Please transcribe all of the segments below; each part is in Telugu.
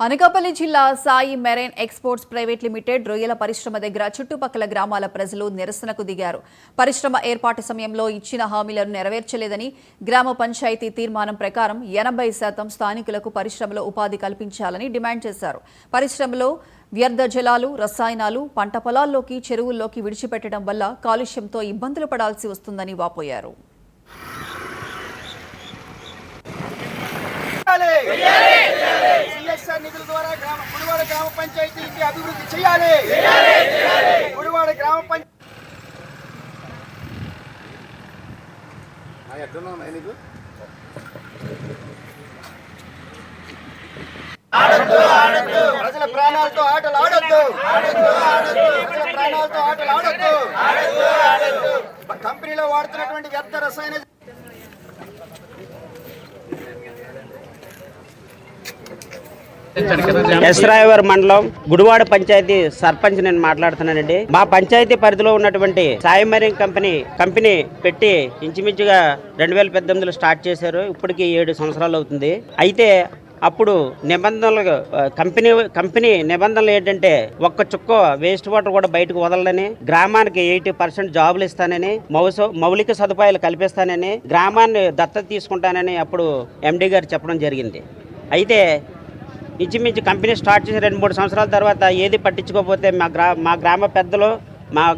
అనకాపల్లి జిల్లా Sai marine exports private limited రొయ్యల పరిశ్రమ దగ్గర చుట్టుపక్కల గ్రామాల ప్రజలు నిరసనకు దిగారు. పరిశ్రమ ఏర్పాటు సమయంలో ఇచ్చిన హామీలను నెరవేర్చలేదని, గ్రామ పంచాయతీ తీర్మానం ప్రకారం 80% స్థానికులకు పరిశ్రమలో ఉపాధి కల్పించాలని డిమాండ్ చేశారు. పరిశ్రమలో వ్యర్థ జలాలు, రసాయనాలు పంట పొలాల్లోకి, చెరువుల్లోకి విడిచిపెట్టడం వల్ల కాలుష్యంతో ఇబ్బందులు పడాల్సి వస్తుందని వాపోయారు. నిధుల ద్వారా గుడివాడ గ్రామ పంచాయతీకి అభివృద్ధి చేయాలి. గుడివాడ గ్రామ పంచాయతీ ప్రజల ప్రాణాలతో ఆటలు ఆడొద్దు. ప్రజల ప్రాణాలతో ఆటలు ఆడొద్దు. కంపెనీలో వాడుతున్నటువంటి వ్యర్థ రసాయన ఎస్రాయవర్ మండలం గుడివాడ పంచాయతీ సర్పంచ్ నేను మాట్లాడుతున్నానండి. మా పంచాయతీ పరిధిలో ఉన్నటువంటి సాయి మెరైన్ కంపెనీ పెట్టి ఇంచుమించుగా 2018లో స్టార్ట్ చేశారు. ఇప్పటికి 7 సంవత్సరాలు అవుతుంది. అయితే అప్పుడు నిబంధనలు కంపెనీ నిబంధనలు ఏంటంటే ఒక్క చుక్క వేస్ట్ వాటర్ కూడా బయటకు వదలని, గ్రామానికి 80% జాబులు ఇస్తానని, మౌలిక సదుపాయాలు కల్పిస్తానని, గ్రామాన్ని దత్తత తీసుకుంటానని అప్పుడు ఎండి గారు చెప్పడం జరిగింది. అయితే ఇంచుమించు కంపెనీ స్టార్ట్ చేసి 2-3 సంవత్సరాల తర్వాత ఏది పట్టించుకోకపోతే మా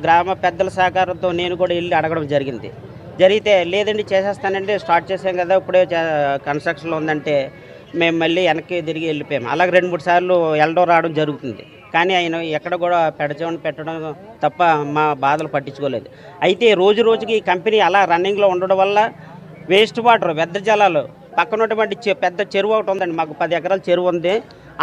గ్రామ పెద్దల సహకారంతో నేను కూడా వెళ్ళి అడగడం జరిగితే లేదండి చేసేస్తానండి, స్టార్ట్ చేసాం కదా ఇప్పుడే కన్స్ట్రక్షన్లో ఉందంటే మేము మళ్ళీ వెనక్కి తిరిగి వెళ్ళిపోయాము. అలాగే 2-3 సార్లు వెళ్ళడం రావడం జరుగుతుంది. కానీ ఆయన ఎక్కడ కూడా పెట్టడం తప్ప మా బాధలు పట్టించుకోలేదు. అయితే రోజుకి ఈ కంపెనీ అలా రన్నింగ్లో ఉండడం వల్ల వేస్ట్ వాటర్, వ్యర్థ జలాలు, పక్కనటువంటి పెద్ద చెరువు ఒకటి ఉందండి. మాకు 10 ఎకరాల చెరువు ఉంది.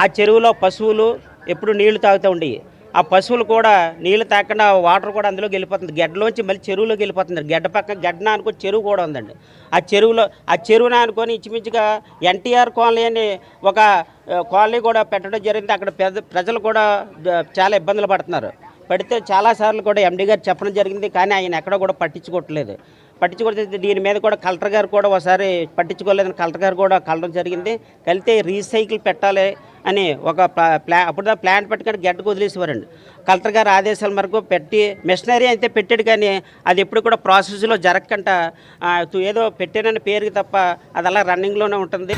ఆ చెరువులో పశువులు ఎప్పుడు నీళ్లు తాగుతూ ఉండేవి. ఆ పశువులు కూడా నీళ్లు తాకుండా వాటర్ కూడా అందులోకి వెళ్ళిపోతుంది. గడ్డలోంచి మళ్ళీ చెరువులోకి వెళ్ళిపోతుంది. గడ్డన అనుకుని చెరువు కూడా ఉందండి. ఆ చెరువుని అనుకొని ఇంచుమించుగా ఎన్టీఆర్ కాలనీ అని ఒక కాలనీ కూడా పెట్టడం జరిగింది. అక్కడ ప్రజలు కూడా చాలా ఇబ్బందులు పడితే చాలాసార్లు కూడా ఎండి గారు చెప్పడం జరిగింది. కానీ ఆయన ఎక్కడ కూడా పట్టించుకోవట్లేదు. దీని మీద కూడా కలెక్టర్ గారు కూడా ఒకసారి పట్టించుకోలేదని కలెక్టర్ గారు కూడా కలడం జరిగింది. కలితే రీసైకిల్ పెట్టాలి అని ఒక అప్పుడు ప్లాంట్ పెట్టుకొని గడ్డకు వదిలేసేవారండి. కలెక్టర్ గారు ఆదేశాల మేరకు పెట్టి మెషినరీ అయితే పెట్టాడు. కానీ అది ఎప్పుడు కూడా ప్రాసెస్లో జరగకుండా ఏదో పెట్టానని పేరుకి తప్ప అది అలా రన్నింగ్లోనే ఉంటుంది.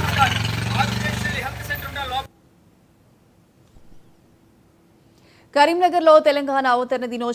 కరీంనగర్లో తెలంగాణ అవతరణ దినోత్సవం